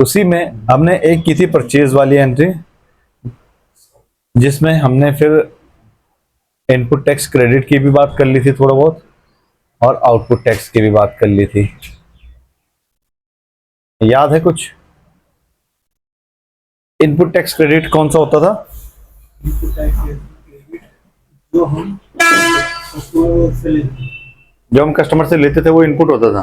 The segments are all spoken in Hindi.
उसी में हमने एक की थी परचेज वाली एंट्री, जिसमें हमने फिर इनपुट टैक्स क्रेडिट की भी बात कर ली थी थोड़ा बहुत, और आउटपुट टैक्स की भी बात कर ली थी। याद है कुछ? इनपुट टैक्स क्रेडिट कौन सा होता था? इनपुट टैक्स क्रेडिट जो हम उसको से लेते थे, जो हम कस्टमर से लेते थे वो इनपुट होता था।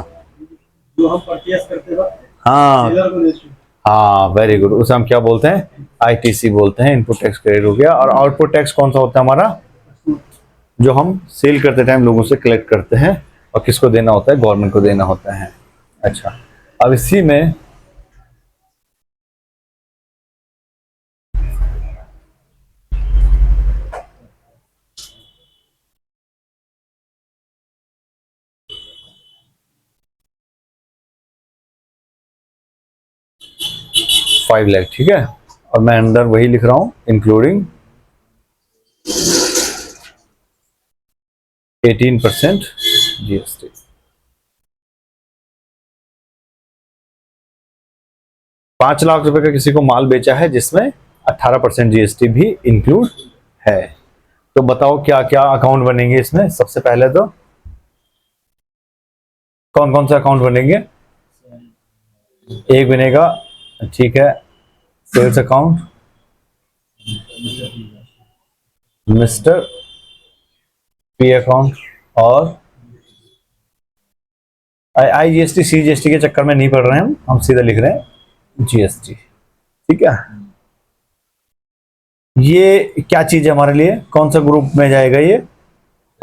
जो हम परचेस करते थे हाँ सेलर को देते थे। हाँ, वेरी गुड। उसे हम क्या बोलते हैं? आईटीसी बोलते हैं। इनपुट टैक्स क्रेडिट हो गया। और आउटपुट टैक्स कौन सा होता है हमारा? जो हम सेल करते टाइम लोगों से कलेक्ट करते हैं और किसको देना होता है? गवर्नमेंट को देना होता है। अच्छा, अब इसी में ₹5 लाख, ठीक है। और मैं अंदर वही लिख रहा हूं, इंक्लूडिंग 18% जीएसटी। ₹5 लाख का किसी को माल बेचा है जिसमें 18% जीएसटी भी इंक्लूड है। तो बताओ क्या क्या अकाउंट बनेंगे इसमें? सबसे पहले तो कौन कौन से अकाउंट बनेंगे? एक बनेगा, ठीक है, sales account, mister P account, और आईजीएसटी सीजीएसटी के चक्कर में नहीं पड़ रहे हैं हम सीधा लिख रहे हैं जीएसटी, ठीक है। ये क्या चीज है हमारे लिए? कौन सा ग्रुप में जाएगा ये?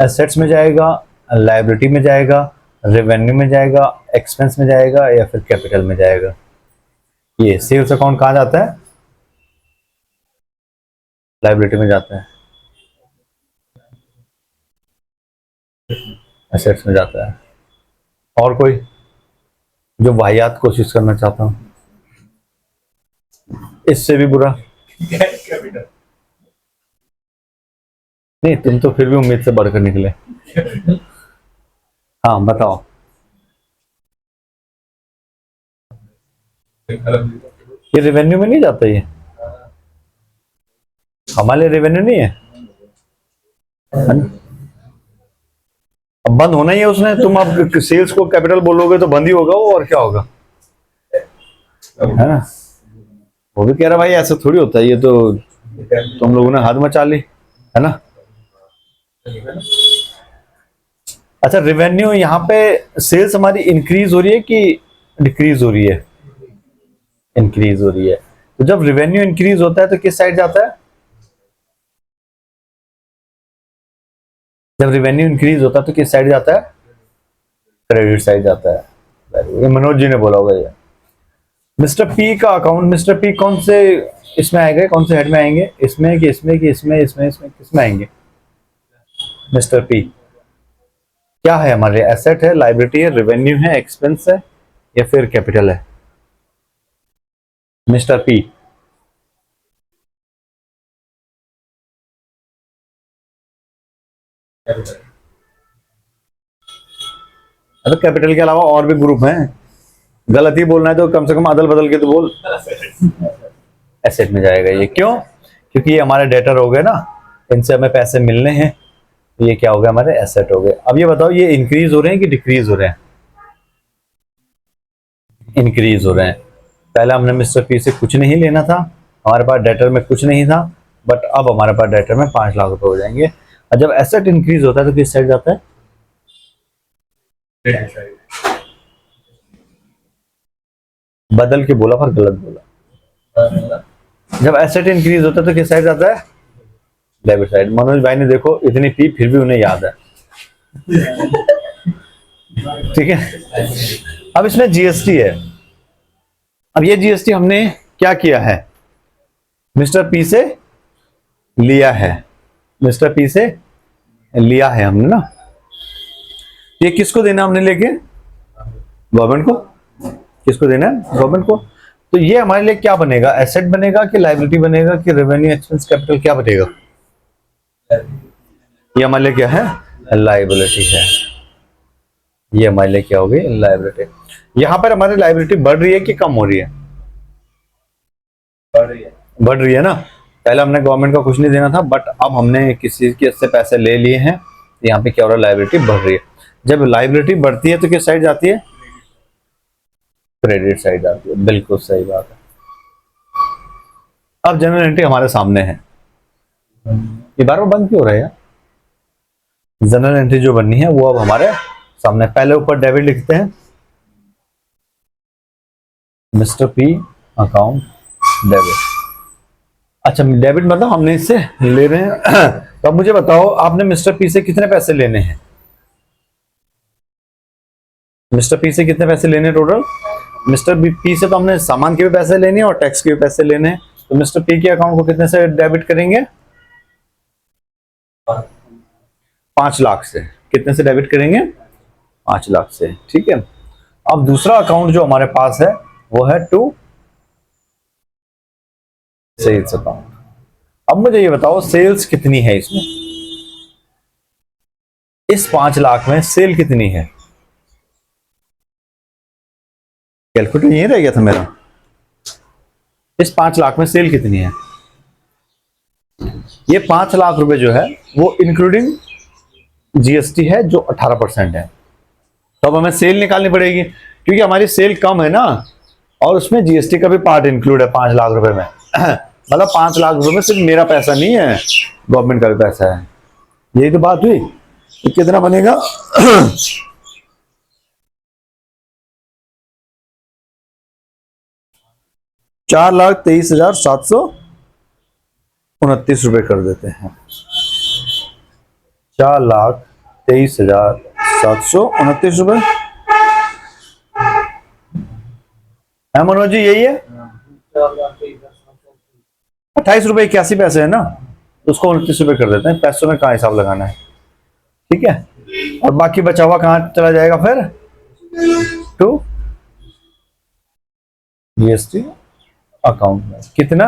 एसेट्स में जाएगा, लायबिलिटी में जाएगा, रेवेन्यू में जाएगा, एक्सपेंस में जाएगा, या फिर कैपिटल में जाएगा? ये सेल्स अकाउंट कहाँ जाता है? लायबिलिटी में जाता है, एसेट्स में जाता है। और कोई जो वाहियात कोशिश करना चाहता हूं, इससे भी बुरा? नहीं, तुम तो फिर भी उम्मीद से बढ़कर निकले। हाँ बताओ। ये रेवेन्यू में नहीं जाता? ये हमारे लिए रेवेन्यू नहीं है। अब बंद होना ही है उसने। तुम अब सेल्स को कैपिटल बोलोगे तो बंद ही होगा वो, और क्या होगा, है ना। वो भी कह रहा भाई ऐसा थोड़ी होता है, ये तो तुम लोगों ने हाथ मचा ली, है ना। अच्छा, रेवेन्यू यहाँ पे सेल्स हमारी इंक्रीज हो रही है कि डिक्रीज हो रही है? इंक्रीज हो रही है। तो जब रेवेन्यू इंक्रीज होता है तो किस साइड जाता है? जब रेवेन्यू इंक्रीज होता है तो किस साइड जाता है? क्रेडिट साइड जाता है। ये मनोज जी ने बोला होगा ये। मिस्टर पी का अकाउंट, मिस्टर पी कौन से इसमें आएंगे? कौन से हेड में आएंगे? इसमें कि इसमें कि इसमें इसमें इसमें किसमें आएंगे? मिस्टर पी क्या है हमारे? एसेट है, लायबिलिटी है, रेवेन्यू है, एक्सपेंस है, या फिर कैपिटल है? मिस्टर पी अगर कैपिटल के अलावा और भी ग्रुप हैं, गलत ही बोलना है तो कम से कम अदल बदल के तो बोल। एसेट में जाएगा ये। क्यों? क्योंकि ये हमारे डेटर हो गए ना, इनसे हमें पैसे मिलने हैं, तो ये क्या हो गया? हमारे एसेट हो गए। अब ये बताओ, ये इंक्रीज हो रहे हैं कि डिक्रीज हो रहे हैं? इंक्रीज हो रहे हैं। पहले हमने मिस्टर पी से कुछ नहीं लेना था, हमारे पास डेटर में कुछ नहीं था, बट अब हमारे पास डेटर में 5 लाख रुपए हो जाएंगे। और जब एसेट इंक्रीज होता है तो किस साइड जाता है? बदल के बोला पर गलत बोला। जब एसेट इंक्रीज होता है तो किस साइड जाता है? Debit side. मनोज भाई ने देखो इतनी पी, फिर भी उन्हें याद है। ठीक है। अब इसमें जीएसटी है। अब ये जीएसटी हमने क्या किया है? मिस्टर पी से लिया है। मिस्टर पी से लिया है हमने ना। ये किसको देना हमने लेके? गवर्नमेंट को। किसको देना है? गवर्नमेंट को। तो ये हमारे लिए क्या बनेगा? एसेट बनेगा कि लायबिलिटी बनेगा कि रेवेन्यू, एक्सपेंस, कैपिटल, क्या बनेगा? ये हमारे लिए क्या है? लायबिलिटी है। ये हमारे लिए क्या होगी? लायबिलिटी। यहां पर हमारी लायबिलिटी बढ़ रही है कि कम हो रही है? बढ़ रही है ना। पहले हमने गवर्नमेंट का कुछ नहीं देना था, बट अब हमने किसी के से पैसे ले लिए हैं, तो यहाँ पे क्या हो रहा है, लायबिलिटी बढ़ रही है। जब लायबिलिटी बढ़ती है तो किस साइड जाती है, क्रेडिट साइड जाती है। बिल्कुल सही बात है। अब जनरल एंट्री हमारे सामने है, ये बार बार बंद क्यों हो रहा है यार। जनरल एंट्री जो बननी है वो अब हमारे सामने। पहले ऊपर डेबिट लिखते हैं, मिस्टर पी अकाउंट डेबिट। अच्छा, डेबिट मतलब हमने इससे ले रहे हैं। तो अब मुझे बताओ, आपने मिस्टर पी से कितने पैसे लेने हैं, मिस्टर पी से कितने पैसे लेने टोटल। मिस्टर पी से तो हमने सामान के भी पैसे लेने हैं और टैक्स के भी पैसे लेने हैं। तो मिस्टर पी के अकाउंट को कितने से डेबिट करेंगे, 5 लाख से। कितने से डेबिट करेंगे, 5 लाख से। ठीक है। अब दूसरा अकाउंट जो हमारे पास है वो है टू सेल्स अकाउंट। अब मुझे ये बताओ सेल्स कितनी है इसमें, इस 5 लाख में सेल कितनी है। कैलकुलेटर यही रह गया था मेरा। इस 5 लाख में सेल कितनी है। ये 5 लाख रुपए जो है वो इंक्लूडिंग जीएसटी है जो 18% है। तो अब हमें सेल निकालनी पड़ेगी, क्योंकि हमारी सेल कम है ना, और उसमें जीएसटी का भी पार्ट इंक्लूड है 5 लाख रुपए में। मतलब 5 लाख रुपए में सिर्फ मेरा पैसा नहीं है, गवर्नमेंट का भी पैसा है। यही तो बात हुई। तो कितना बनेगा, 4,23,729 रुपए कर देते हैं। 4,23,729 रुपए है मनोज जी, यही है। 28 रुपए 81 पैसे है ना, तो उसको 29 रुपए कर देते हैं। पैसों में कहाँ हिसाब लगाना है, ठीक है। और बाकी बचा हुआ कहाँ चला जाएगा फिर, टू जीएसटी अकाउंट में। कितना,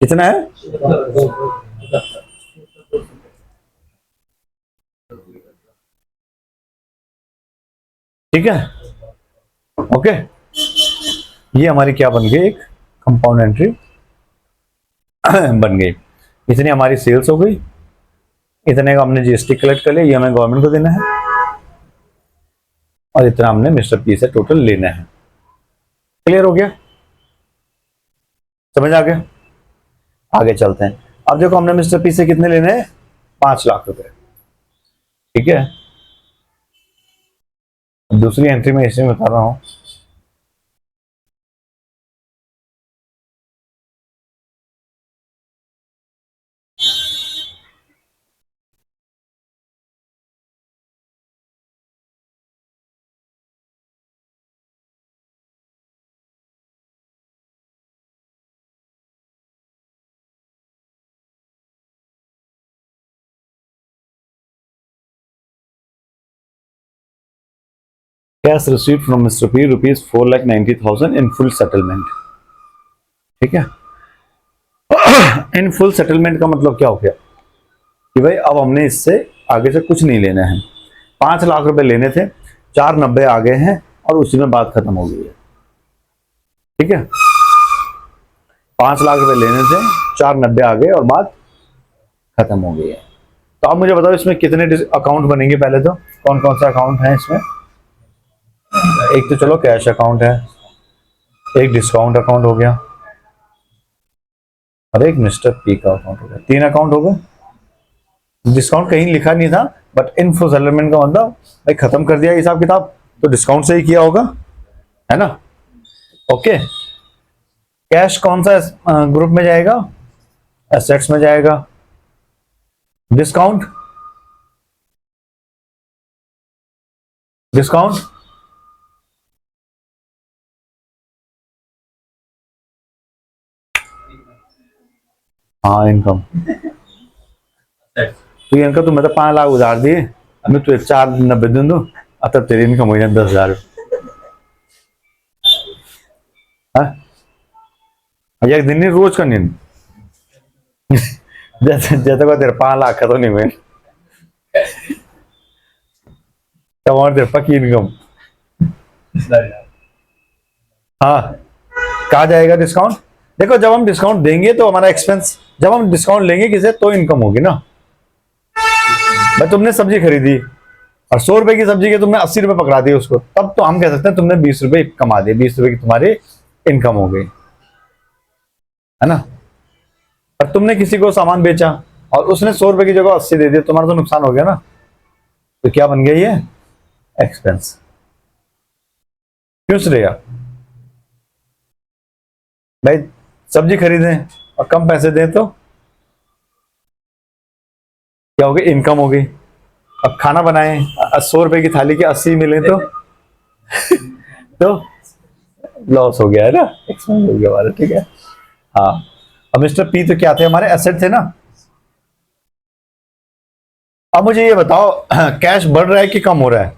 कितना है, ठीक है। ओके, ये हमारी क्या बन गई, एक कंपाउंड एंट्री बन गई। इतनी हमारी सेल्स हो गई, इतने का हमने जीएसटी कलेक्ट कर लिया, ये हमें गवर्नमेंट को देना है, और इतना हमने मिस्टर पी से टोटल लेना है। क्लियर हो गया, समझ आ गया। आगे चलते हैं। अब देखो हमने मिस्टर पी से कितने लेने हैं, 5 लाख रुपए, ठीक है। दूसरी एंट्री में इसमें बता रहा हूं, cash received from mister P ₹4,90,000 in full settlement, ठीक है। इन फुल सेटलमेंट का मतलब क्या हो गया कि भाई अब हमने इससे आगे से कुछ नहीं लेना है। 5 लाख रुपए लेने थे, 490 आ गए हैं, और उसी में बात खत्म हो गई है, ठीक है। 5 लाख रुपए लेने थे, 490 आ गए और बात खत्म हो गई है। तो आप मुझे बताओ इसमें कितने अकाउंट बनेंगे। पहले तो कौन कौन सा अकाउंट है इसमें, एक तो चलो कैश अकाउंट है, एक डिस्काउंट अकाउंट हो गया, और एक मिस्टर पी का अकाउंट हो गया। 3 अकाउंट हो गए। डिस्काउंट कहीं लिखा नहीं था, बट इन फुल सेटलमेंट का मतलब भाई खत्म कर दिया हिसाब किताब, तो डिस्काउंट से ही किया होगा, है ना। ओके, कैश कौन सा ग्रुप में जाएगा, एसेट्स में जाएगा। डिस्काउंट, डिस्काउंट हाँ इनकम। तो इनका तो मतलब 5 लाख उधार दिए, अब मैं तुझे 490 दूं दूं, अब तब तेरी इनकम हो जाए 10,000। एक दिन नहीं, रोज का नहीं। जैसे जैसे को तेरे 5 लाख का तो नहीं हुए। टमाटर पक्की इनकम। हाँ, कहा जाएगा डिस्काउंट। देखो जब हम डिस्काउंट देंगे तो हमारा एक्सपेंस, जब हम डिस्काउंट लेंगे किसे तो इनकम होगी ना। भाई तुमने सब्जी खरीदी और 100 रुपए की सब्जी के तुमने 80 रुपए पकड़ा दिए उसको, तब तो हम कह सकते हैं तुमने 20 रुपए कमा दिए, 20 रुपए की तुम्हारी इनकम हो गई, है ना। और तुमने किसी को सामान बेचा और उसने 100 रुपए की जगह 80 दे दिया, तुम्हारा तो नुकसान हो गया ना। तो क्या बन गया ये एक्सपेंस। क्यों रहेगा भाई, सब्जी खरीदें और कम पैसे दें तो क्या हो गई, इनकम हो गई। अब खाना बनाएं, 100 रुपए की थाली के 80 मिले तो लॉस हो गया है ना, एक्सपेंस हो गया हमारा, ठीक है। हाँ, अब मिस्टर पी तो क्या थे, हमारे एसेट थे ना। अब मुझे ये बताओ कैश बढ़ रहा है कि कम हो रहा है?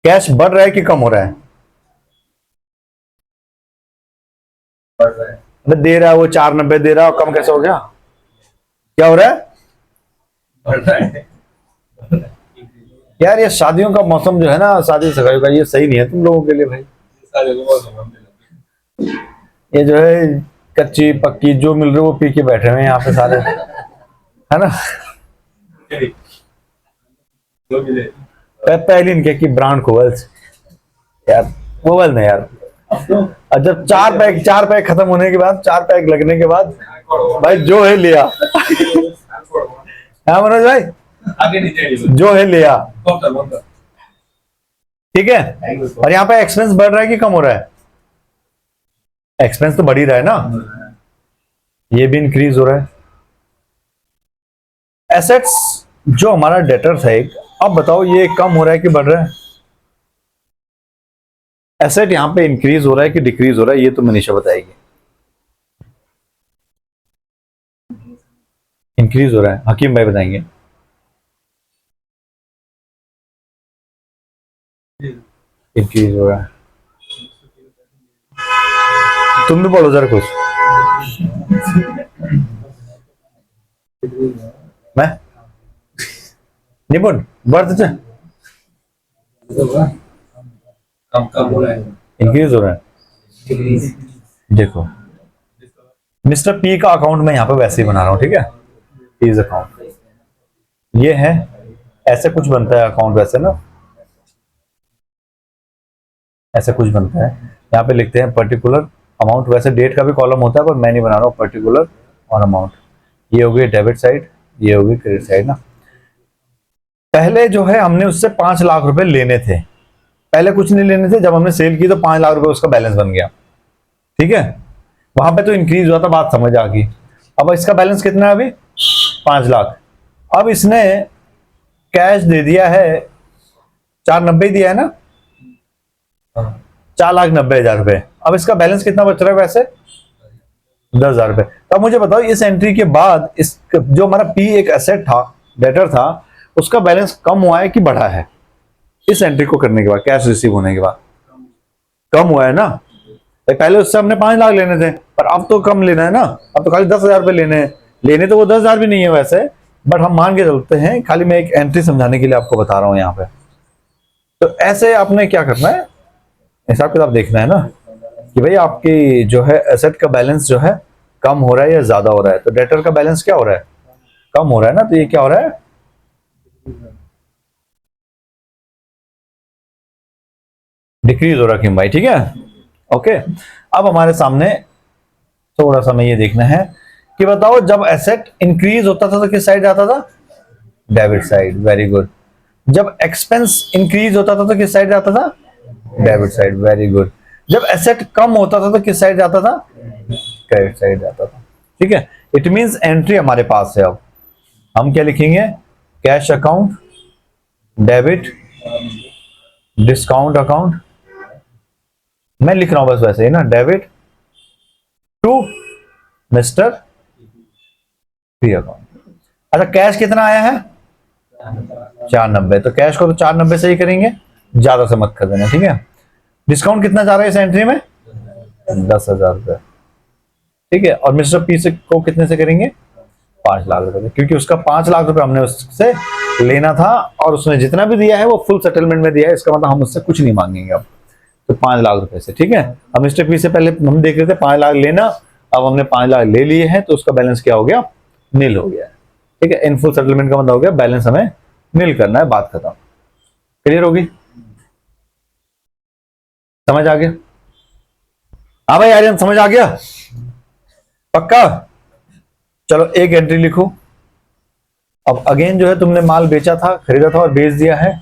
कैश बढ़ रहा है कि कम हो रहा है? दे रहा है वो 490 दे रहा है, और कम कैसे हो गया? क्या हो रहा है? बढ़ रहा है। यार ये शादियों का मौसम जो है ना, शादी सगाई का, ये सही नहीं है तुम लोगों के लिए भाई। ये जो है कच्ची पक्की जो मिल रही है वो पी के बैठे हुए हैं यहाँ पे सारे, है ना। पहले इनके की ब्रांड कोवल्स, यार कोवल नहीं यार। और जब 4 पैक खत्म होने के बाद, 4 पैक लगने के बाद भाई जो है लिया। हाँ मनोज भाई, आगे नीचे जो है लिया, बोल ठीक है। और यहाँ पे एक्सपेंस बढ़ रहा है कि कम हो रहा है? एक्सपेंस तो बढ़ ही रहा है ना, ये भी इंक्रीज हो रहा है। एसेट्स जो हमारा डेटर था एक, अब बताओ ये कम हो रहा है कि बढ़ रहा है? एसेट यहाँ पे इंक्रीज हो रहा है कि डिक्रीज हो रहा है, ये तो मनीषा बताएगी। इंक्रीज हो रहा है, हकीम भाई बताएंगे। इंक्रीज हो रहा है, तुम भी बोलो जरा कुछ। मैं निपुण बढ़ से कम कम हो रहा है। इंक्रीज हो रहा है। देखो मिस्टर पी का अकाउंट मैं यहाँ पे वैसे ही बना रहा हूँ, ठीक है। पीज अकाउंट ये है, ऐसे कुछ बनता है अकाउंट वैसे ना, ऐसे कुछ बनता है। यहाँ पे लिखते हैं पर्टिकुलर अमाउंट, वैसे डेट का भी कॉलम होता है पर मैं नहीं बना रहा हूँ, पर्टिकुलर और अमाउंट। ये हो गई डेबिट साइड, ये हो गई क्रेडिट साइड ना। पहले जो है हमने उससे 5 लाख रुपए लेने थे, पहले कुछ नहीं लेने थे, जब हमने सेल की तो 5 लाख रुपए उसका बैलेंस बन गया, ठीक है। वहां पे तो इंक्रीज हुआ था, बात समझ आ गई। अब इसका बैलेंस कितना है अभी? 5 लाख। अब इसने कैश दे दिया है 490 दिया है ना, 4,90,000 रुपए। अब इसका बैलेंस कितना बच रहा है वैसे? 10,000 रुपए। तो अब मुझे बताओ इस एंट्री के बाद इस जो हमारा पी एक एसेट था, डेटर था, उसका बैलेंस कम हुआ है कि बढ़ा है? इस एंट्री को करने के बाद, कैश रिसीव होने के बाद कम हुआ है ना। पहले उससे हमने 5 लाख लेने थे, पर अब तो कम लेना है ना, अब तो खाली 10,000 रुपए लेने हैं। लेने तो वो 10,000 भी नहीं है वैसे, बट हम मान के चलते हैं, खाली मैं एक एंट्री समझाने के लिए आपको बता रहा हूं यहाँ पे। तो ऐसे आपने क्या करना है, हिसाब किताब देखना है ना कि भाई आपकी जो है एसेट का बैलेंस जो है कम हो रहा है या ज्यादा हो रहा है। तो डेटर का बैलेंस क्या हो रहा है? कम हो रहा है ना, तो ये क्या हो रहा है? डिक्रीज हो रहा है भाई, ठीक है। ओके, अब हमारे सामने थोड़ा सा मैं ये देखना है कि बताओ जब एसेट इंक्रीज होता था तो किस साइड जाता था? Debit side, very good. जब एक्सपेंस इंक्रीज होता था तो किस साइड जाता था? Debit side, very good. जब एसेट कम होता था तो किस साइड जाता था? क्रेडिट साइड जाता था, ठीक है। इट मींस एंट्री हमारे पास है। अब हम क्या लिखेंगे? Cash account, debit, discount account, मैं लिख रहा हूं बस वैसे ही ना, debit to mister P account. अच्छा कैश कितना आया है? 490। तो कैश को तो 490 से ही करेंगे, ज्यादा से मत कर देना, ठीक है। डिस्काउंट कितना जा रहा है इस एंट्री में? 10,000 रुपए, ठीक है। और मिस्टर पी से को कितने से करेंगे? 5 लाख रुपए थे, क्योंकि उसका 5 लाख रुपए हमने उससे लेना था और उसने जितना भी दिया है वो फुल सेटलमेंट में दिया है, इसका मतलब हम उससे कुछ नहीं मांगेंगे अब। तो 5 लाख रुपए से, ठीक है। अब मिस्टर पी से पहले हम देख रहे थे 5 लाख लेना, अब हमने 5 लाख ले लिए हैं, तो उसका बैलेंस क्या हो गया, नील हो गया, ठीक है। इन फुल सेटलमेंट का मतलब हो गया बैलेंस हमें नील करना है, बात खत्म। क्लियर होगी, समझ आ गया? हाँ भाई आर्यन, समझ आ गया पक्का? चलो एक एंट्री लिखो। अब अगेन जो है तुमने माल बेचा था, खरीदा था और बेच दिया है,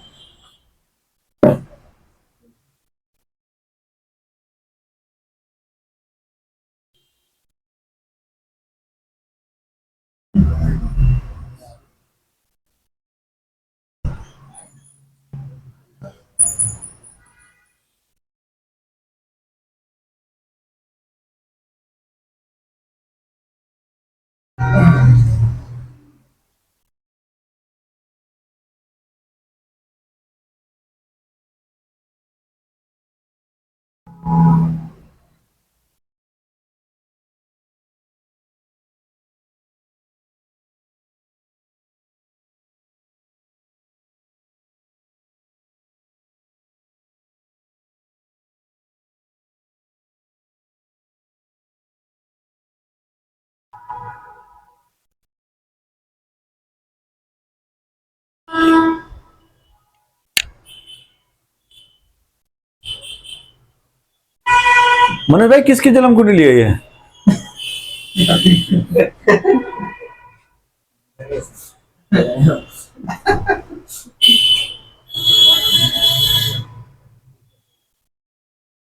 मनोज भाई किसकी जन्म कुंडली ली है ये?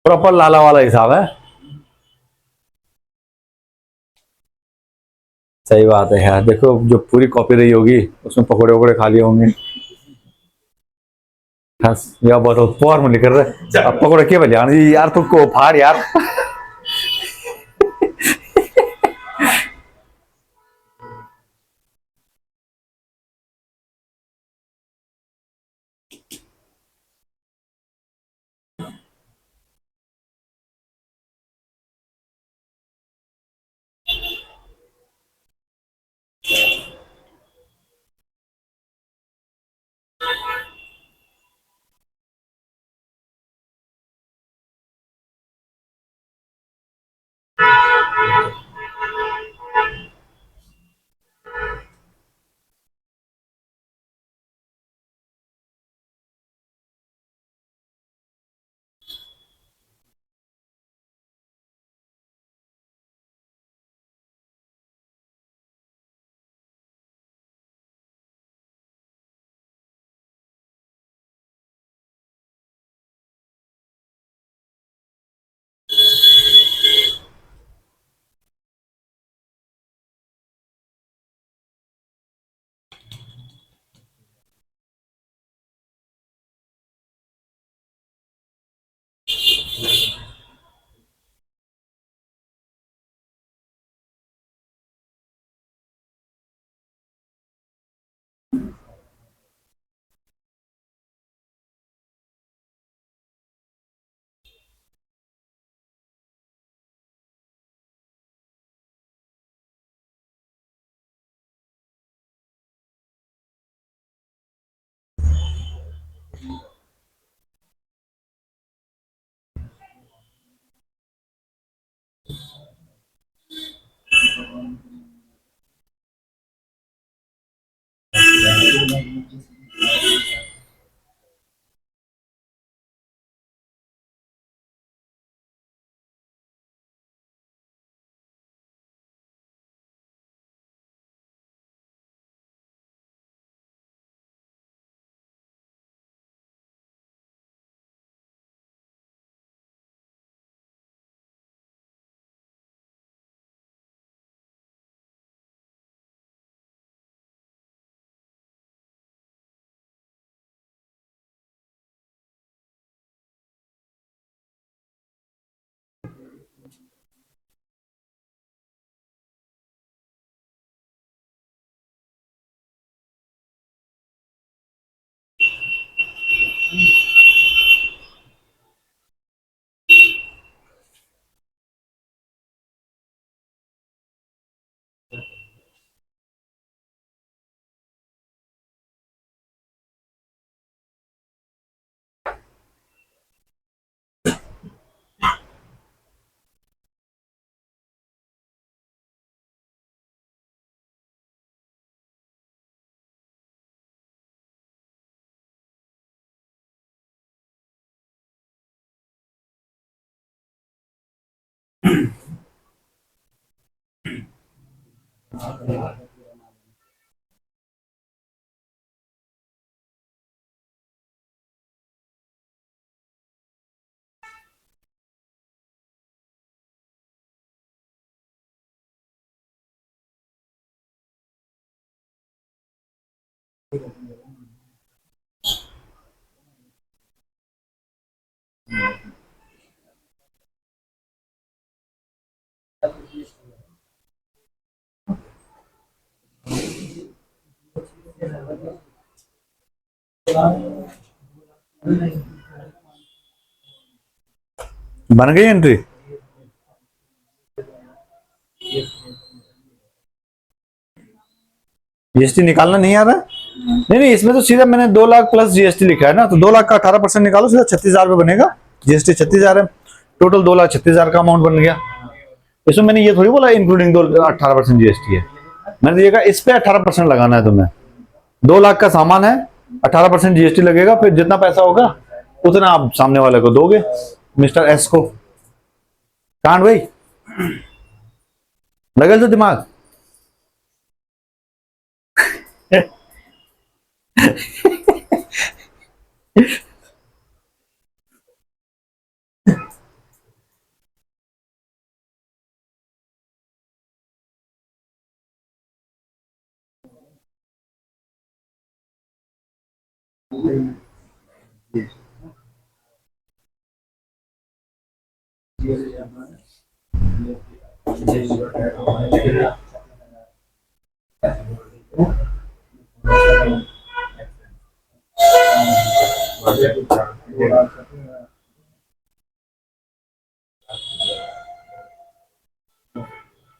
प्रॉपर लाला वाला हिसाब है। सही बात है यार, देखो जो पूरी कॉपी रही होगी उसमें पकोड़े वकोड़े खा लिए होंगे। हंस या बहुत पोर में निकल रहे, अब पकोड़े के बजे आने यार, तुमको फाड़ यार। बन गई एंट्री। जीएसटी निकालना नहीं आ रहा? नहीं नहीं, इसमें तो सीधा मैंने 2 लाख प्लस जीएसटी लिखा है ना, तो 2 लाख का 18% निकालो, सीधा 36,000 रुपये बनेगा। जीएसटी 36,000 है, टोटल 2,36,000 का अमाउंट बन गया। इसमें मैंने ये थोड़ी बोला इंक्लूडिंग 18% जीएसटी है, मैंने दिया इस पे 18% लगाना है तुम्हें। 2 लाख का सामान है, 18% जीएसटी लगेगा, फिर जितना पैसा होगा उतना आप सामने वाले को दोगे, मिस्टर एस को। कांड भाई लगल तो दिमाग।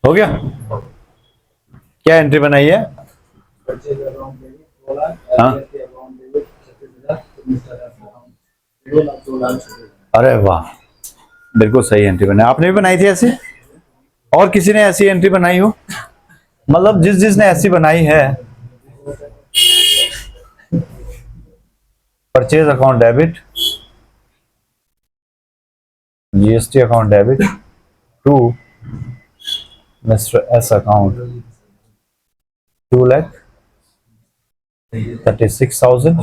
हो गया? क्या एंट्री बनाई है? हाँ, अरे वाह, बिल्कुल सही एंट्री बनाई। आपने भी बनाई थी ऐसी? और किसी ने ऐसी एंट्री बनाई हो? मतलब जिसने ऐसी बनाई है, purchase account debit, GST account debit to mister S account 2,36,000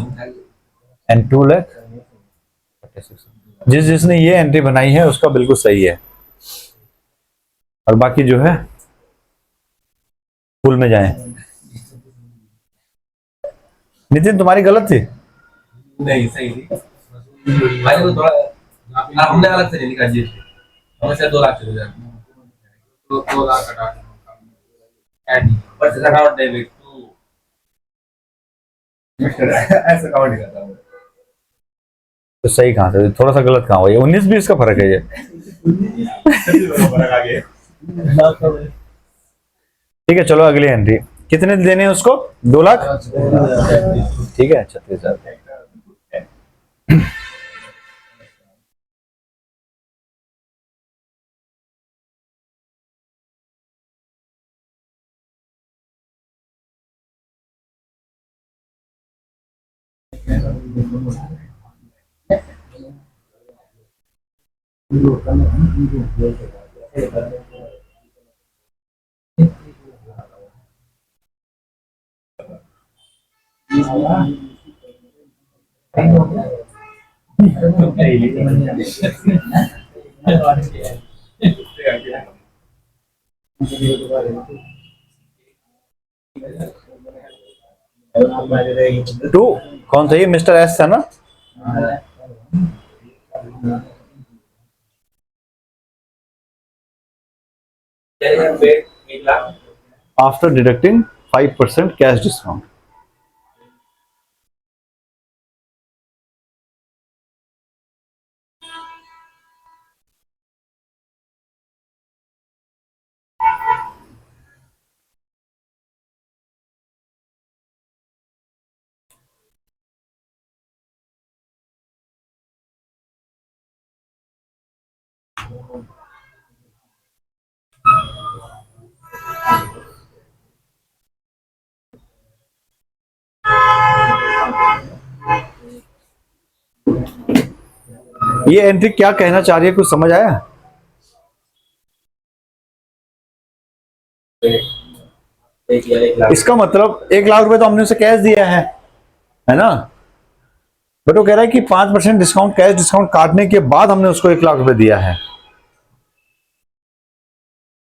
and 2,36,000। जिसने ये एंट्री बनाई है उसका बिल्कुल सही है, और बाकी जो है स्कूल में जाएं। नितिन तुम्हारी गलत थी। नहीं सही थी भाई, वो थोड़ा हमने अलग से नहीं लिखा जीएसटी, हमें से 2 लाख चले जाए तो 2 लाख कटा and purchase account debit to mister S account ही करता हूं। तो सही कहां से, थोड़ा सा गलत कहां हुआ? ये 19-20 का फर्क है ये। फर्क आ गया। ठीक है, चलो अगली एंट्री। कितने देने हैं उसको? 2 लाख। ठीक है, 36,000। टू कौन सा? ये मिस्टर एस था ना? After deducting 5% cash discount. ये एंट्री क्या कहना चाह रही है, कुछ समझ आया? एक लाख इसका मतलब 1 लाख रुपए तो हमने उसे कैश दिया है ना। बट वो कह रहा है कि 5% डिस्काउंट, कैश डिस्काउंट काटने के बाद हमने उसको 1 लाख रुपए दिया है।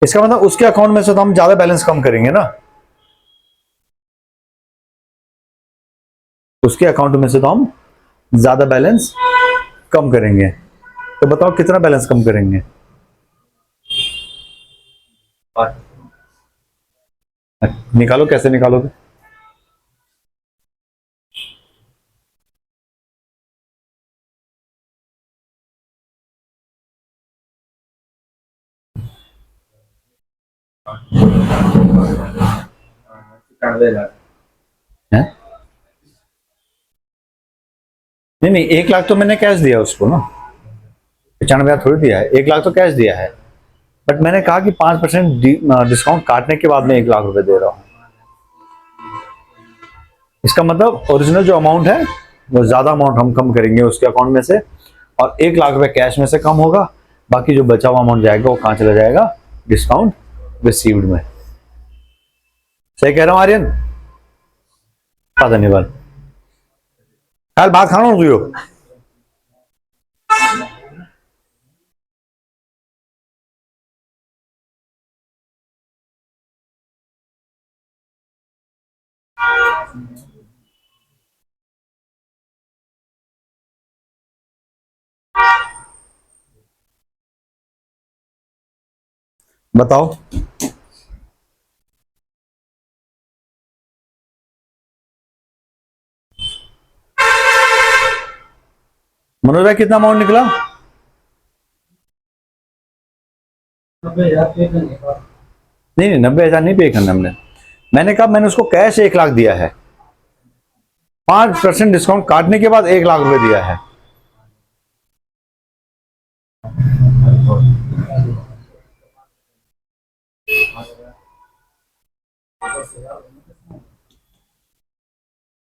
इसका मतलब उसके अकाउंट में से तो हम ज्यादा बैलेंस कम करेंगे ना, उसके अकाउंट में से तो हम ज्यादा बैलेंस कम करेंगे। तो बताओ कितना बैलेंस कम करेंगे? निकालो, कैसे निकालोगे? हैं? नहीं, 1 लाख तो मैंने कैश दिया उसको ना, 95,000 थोड़ी दिया है, 1 लाख तो कैश दिया है। बट मैंने कहा कि 5% डिस्काउंट काटने के बाद में 1 लाख रुपए दे रहा हूं। इसका मतलब ओरिजिनल जो अमाउंट है वो ज्यादा अमाउंट हम कम करेंगे उसके अकाउंट में से, और 1 लाख रुपए कैश में से कम होगा, बाकी जो बचा हुआ अमाउंट जाएगा वो कहां चला जाएगा? डिस्काउंट रिसीव्ड में। सही कह रहा हूं आर्यन? पता नहीं बात कल बात खाना हो। बताओ मनोज भाई कितना अमाउंट निकला? 90,000 पे करने का। नहीं, 90,000 नहीं पे करना हमने। मैंने कहा मैंने उसको कैश 1 लाख दिया है, 5% डिस्काउंट काटने के बाद 1 लाख रुपए दिया है।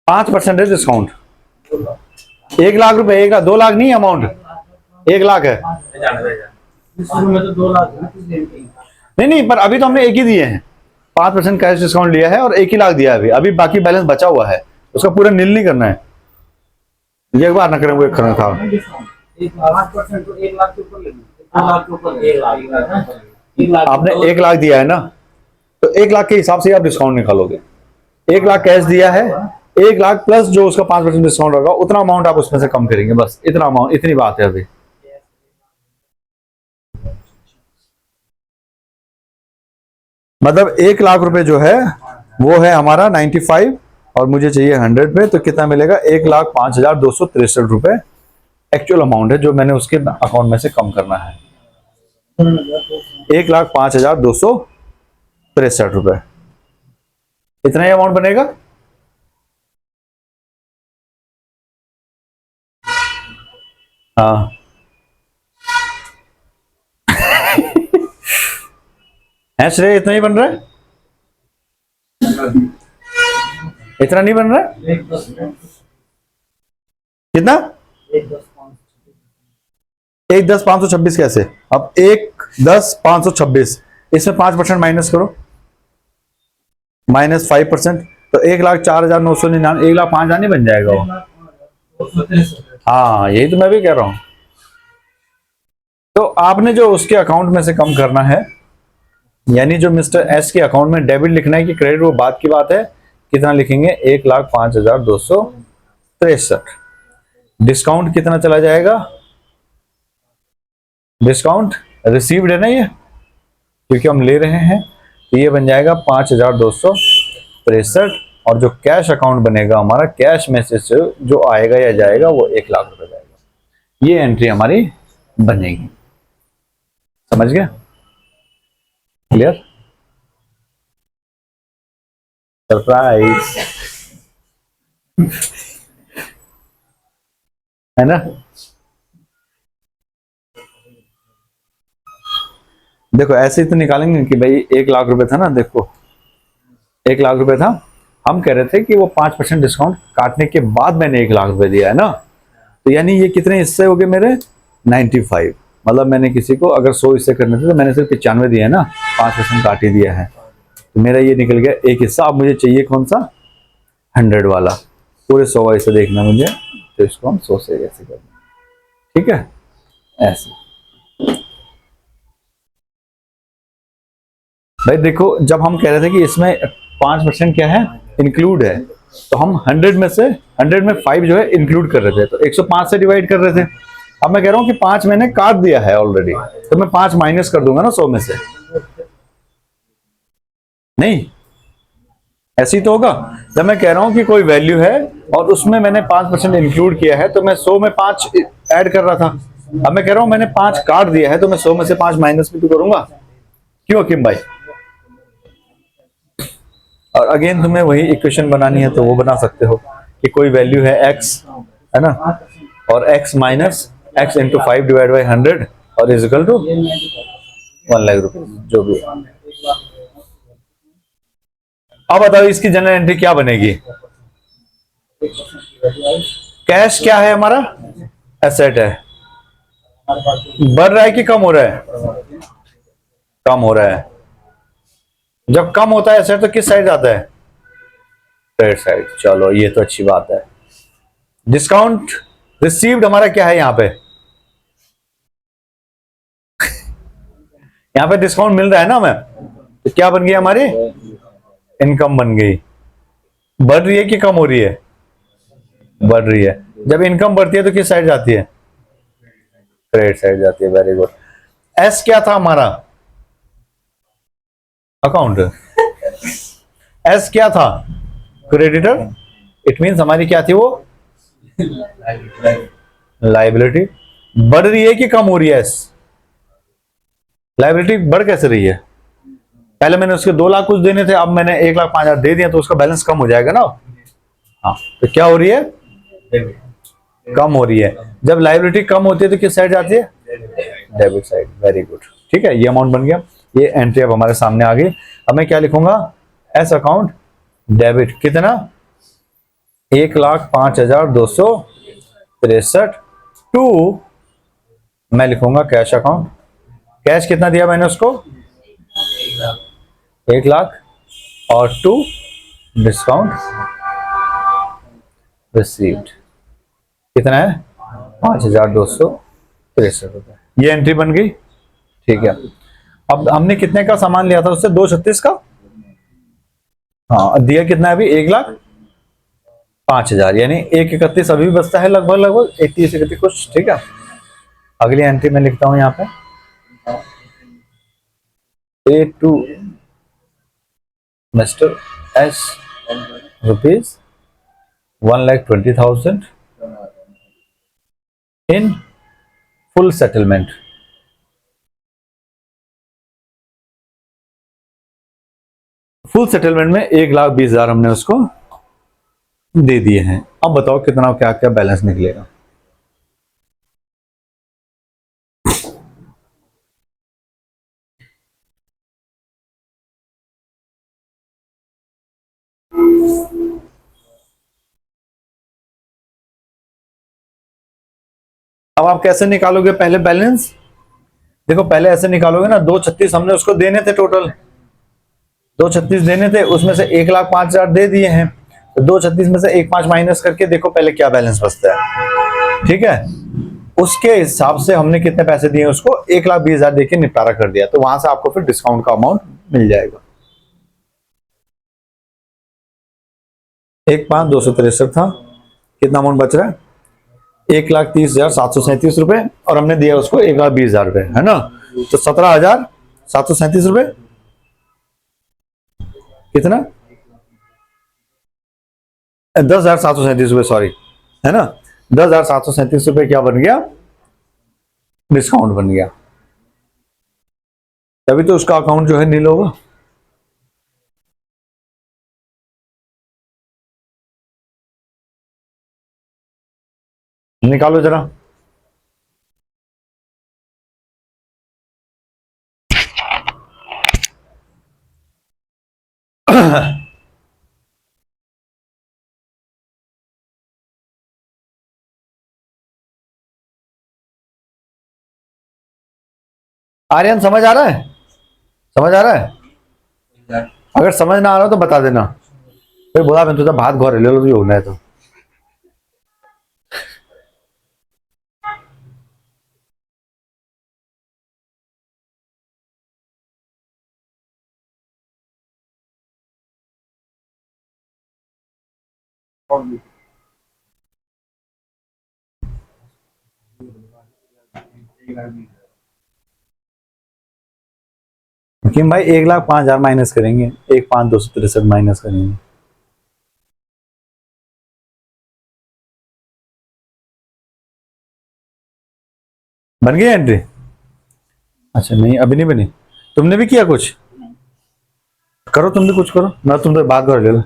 पांच परसेंट डिस्काउंट, 1 लाख रुपए, 1 लाख, 2 लाख नहीं अमाउंट, 1 लाख है। शुरू में तो 2 लाख है ना, किस दिन की? नहीं, पर अभी तो हमने एक ही दिए हैं, 5% कैश डिस्काउंट लिया है और 1 ही लाख दिया है अभी। अभी बाकी बैलेंस बचा हुआ है, उसका पूरा नील नहीं करना है। ये एक बार ना करें, वो एक करना था। 5% तो 1 लाख के ऊपर लेंगे, 2 लाख के ऊपर 1 लाख, 1 लाख आपने 1 लाख दिया है ना, तो 1 लाख के हिसाब से आप डिस्काउंट निकालोगे। 1 लाख कैश दिया है, 1 लाख प्लस जो उसका 5% डिस्काउंट होगा, उतना अमाउंट आप उसमें से कम करेंगे, बस इतना अमाउंट, इतनी बात है अभी। मतलब 1 लाख रुपए जो है वो है हमारा 95 और मुझे चाहिए 100 पे, तो कितना मिलेगा? 1,05,263 रुपए एक्चुअल अमाउंट है जो मैंने उसके अकाउंट में से कम करना है। 1,05,263 रुपए, इतना ही अमाउंट बनेगा। हाँ है श्रेय, इतना ही बन रहा है? इतना नहीं बन रहा है? कितना? 1,10,526 कैसे? अब 1,10,526, इसमें 5% माइनस करो, -5%, तो 1,04,999, 1,05,000 नहीं बन जाएगा वो? हाँ, यही तो मैं भी कह रहा हूं। तो आपने जो उसके अकाउंट में से कम करना है, यानी जो मिस्टर एस के अकाउंट में डेबिट लिखना है कि क्रेडिट, वो बात की बात है। कितना लिखेंगे? 1,05,263। डिस्काउंट कितना चला जाएगा? डिस्काउंट रिसीव्ड है ना ये, क्योंकि हम ले रहे हैं, तो ये बन जाएगा 5,263। और जो कैश अकाउंट बनेगा हमारा, कैश में से जो आएगा या जाएगा वो 1 लाख रुपए जाएगा। ये एंट्री हमारी बनेगी। समझ गया? क्लियर? सरप्राइज है ना? देखो ऐसे ही तो निकालेंगे कि भाई 1 लाख रुपए था ना, देखो 1 लाख रुपए था, हम कह रहे थे कि वो 5% डिस्काउंट काटने के बाद मैंने 1 लाख रुपए दिया है ना, तो यानी ये कितने हिस्से हो गए मेरे? 95। मतलब मैंने किसी को अगर 100 हिस्से करने थे तो मैंने सिर्फ 95 दिया है ना, 5% काट ही दिया है। तो मेरा ये निकल गया एक हिस्सा। अब मुझे चाहिए कौन सा, 100 वाला। पूरे 100 ऐसे देखना मुझे, तो इसको हम 100 से ऐसे करना, ठीक है, ऐसे। भाई देखो, जब हम कह रहे थे कि इसमें 5% क्या है, इंक्लूड है, तो हम 100 में से 100 में 5 जो है इंक्लूड कर रहे थे, तो 105 से डिवाइड कर रहे थे। अब मैं कह रहा हूं कि 5 मैंने काट दिया है ऑलरेडी, तो मैं 5 माइनस कर दूंगा ना 100 में से, नहीं ऐसे ही तो होगा। जब मैं कह रहा हूं कि कोई वैल्यू है और उसमें मैंने 5% इंक्लूड किया है, तो मैं 100 में 5 ऐड कर रहा था। अब मैं कह रहा हूं मैंने 5 काट दिया है, तो मैं 100 में से 5 माइनस भी तो करूंगा, क्यों अकीम भाई? और अगेन तुम्हें वही इक्वेशन बनानी है तो वो बना सकते हो कि कोई वैल्यू है x, है ना, और x minus x into 5 divide by 100 और इज इक्वल टू 1,00,000 रुपीज, जो भी है। अब बताओ इसकी जनरल एंट्री क्या बनेगी? कैश क्या है हमारा, एसेट है, बढ़ रहा है कि कम हो रहा है? कम हो रहा है। जब कम होता है एसेट तो किस साइड जाता है, क्रेडिट साइड। चलो ये तो अच्छी बात है। डिस्काउंट रिसीव्ड हमारा क्या है यहाँ पे, यहाँ पे डिस्काउंट मिल रहा है ना हमें, तो क्या बन गई हमारी, इनकम बन गई। बढ़ रही है कि कम हो रही है, बढ़ रही है। जब इनकम बढ़ती है तो किस साइड जाती है, क्रेडिट साइड जाती है। Very good. एस क्या था हमारा, अकाउंट। एस क्या था, क्रेडिटर। इट मींस हमारी क्या थी वो, लाइबिलिटी। बढ़ रही है कि कम हो रही है, एस लाइबिलिटी बढ़ कैसे रही है? पहले मैंने उसके 2 लाख कुछ देने थे, अब मैंने 1,05,000 दे दिया, तो उसका बैलेंस कम हो जाएगा ना। हाँ, तो क्या हो रही है, कम हो रही है। जब लाइबिलिटी कम होती है तो किस साइड जाती है, डेबिट साइड। वेरी गुड, ठीक है, ये अमाउंट बन गया। ये एंट्री अब हमारे सामने आ गई। अब मैं क्या लिखूंगा, एस अकाउंट डेबिट कितना, 1,05,263 टू, मैं लिखूंगा कैश अकाउंट। कैश कितना दिया मैंने उसको, 1,00,000 और टू डिस्काउंट रिसीव्ड कितना है, 5,263 रुपए। ये एंट्री बन गई, ठीक है। अब हमने कितने का सामान लिया था उससे, 236 का। हाँ, दिया कितना है अभी, 1,05,000, यानी 1,31 अभी भी बचता है, लगभग लगभग 31 कुछ, ठीक है। अगली एंट्री में लिखता हूं यहाँ पे, A to mister S rupees 1,20,000 in full settlement. Full settlement में 1,20,000 हमने उसको दे दिए हैं। अब बताओ कितना क्या क्या बैलेंस निकलेगा। अब आप कैसे निकालोगे पहले बैलेंस, देखो पहले ऐसे निकालोगे ना, 236 हमने उसको देने थे, टोटल 236 देने थे, उसमें से 1,05,000 दे दिए हैं, तो 236 में से 1,5 माइनस करके देखो पहले क्या बैलेंस बचता है, ठीक है। उसके हिसाब से हमने कितने पैसे दिए उसको, 1,20,000 देके निपटारा कर दिया, तो वहां से आपको फिर डिस्काउंट का अमाउंट मिल जाएगा। 1,05,263 था, कितना अमाउंट बच रहा है, 1,30,737 रुपए, और हमने दिया उसको 1,20,000 रुपए, है ना, तो 17,737 रुपए, कितना, 10,737 रुपए, सॉरी, है ना, 10,737 रुपए क्या बन गया, डिस्काउंट बन गया। तभी तो उसका अकाउंट जो है नील होगा। निकालो जरा। आर्यन समझ आ रहा है, समझ आ रहा है? अगर समझ ना आ रहा हो तो बता देना, फिर बोला मैं तुझे भात घोर ले लो तो होना है तो। क्यों भाई, 1,05,000 माइनस करेंगे, 1,05,263 माइनस करेंगे। बन गई एंट्री? अच्छा नहीं, अभी नहीं बनी। तुमने भी किया कुछ? करो तुम भी कुछ करो ना, तुम तो बात कर ले लो।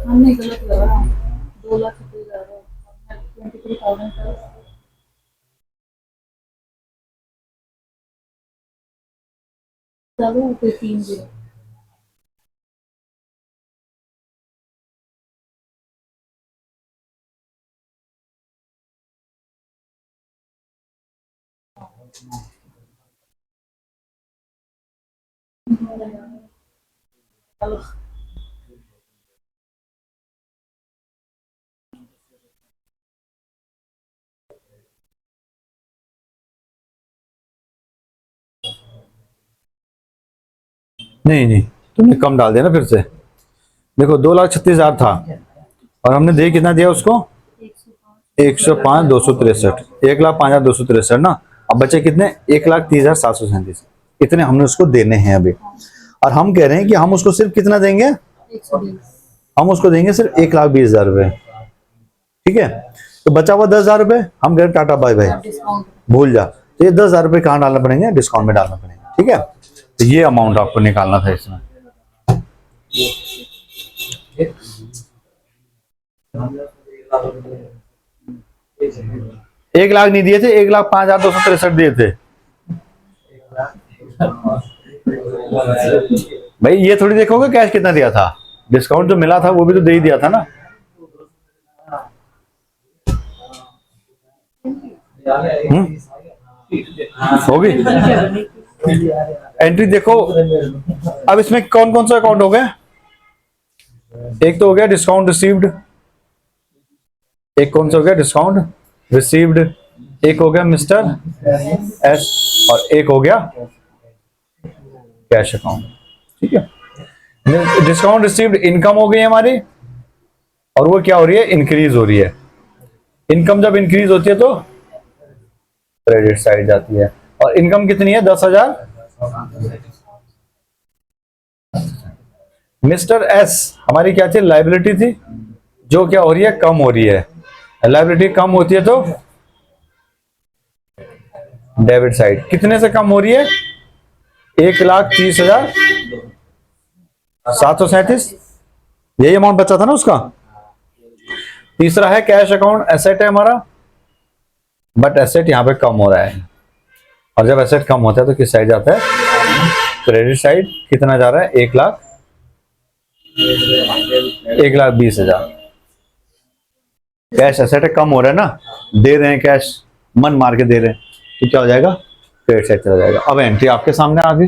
हमने गलत लगा 2,36,000 23,000 चलो फिर 3 0 चलो नहीं नहीं, तुमने कम डाल दिया ना फिर से। देखो 2,36,000 था और हमने दे कितना दिया उसको? 105,263, 1,05,263 ना। अब बचे कितने? 1,30,737, इतने हमने उसको देने हैं अभी। और हम कह रहे हैं कि हम उसको सिर्फ कितना देंगे? 120 हम उसको देंगे सिर्फ 1,20,000 रुपए। ठीक है, तो बचा हुआ 10,000 रुपए हम कह रहे टाटा बाय बाय, डिस्काउंट भूल जा। तो ये 10,000 रुपए कहाँ डालना पड़ेंगे? डिस्काउंट में डालना पड़ेगा। ठीक है, तो ये अमाउंट आपको निकालना था इसमें। 1,00,000 नहीं दिए थे, 1,05,263 दिए थे भाई। ये थोड़ी देखोगे कैश कितना दिया था, डिस्काउंट जो मिला था वो भी तो दे ही दिया था ना। होगी एंट्री देखो। अब इसमें कौन कौन सा अकाउंट हो गया? एक तो हो गया डिस्काउंट रिसीव्ड, एक कौन सा हो गया? डिस्काउंट रिसीव्ड, एक हो गया मिस्टर एस, और एक हो गया कैश अकाउंट। ठीक है, डिस्काउंट रिसीव्ड इनकम हो गई हमारी, और वो क्या हो रही है? इंक्रीज हो रही है। इनकम जब इंक्रीज होती है तो क्रेडिट साइड जाती है। और इनकम कितनी है? 10,000। मिस्टर एस हमारी क्या थी, लाइबिलिटी थी, जो क्या हो रही है, कम हो रही है। लाइबिलिटी कम होती है तो डेबिट साइड कितने से कम हो रही है, 1,30,737, यही अमाउंट बचा था ना उसका। तीसरा है कैश अकाउंट, एसेट है हमारा, बट एसेट यहां पे कम हो रहा है, और जब एसेट कम होता है तो किस साइड जाता है, क्रेडिट साइड। कितना जा रहा है, 1,20,000। कैश एसेट है, कम हो रहा है ना, दे रहे हैं कैश, मन मार के दे रहे हैं, तो क्या हो जाएगा, क्रेडिट साइड चला जाएगा। अब एंट्री आपके सामने आ गई।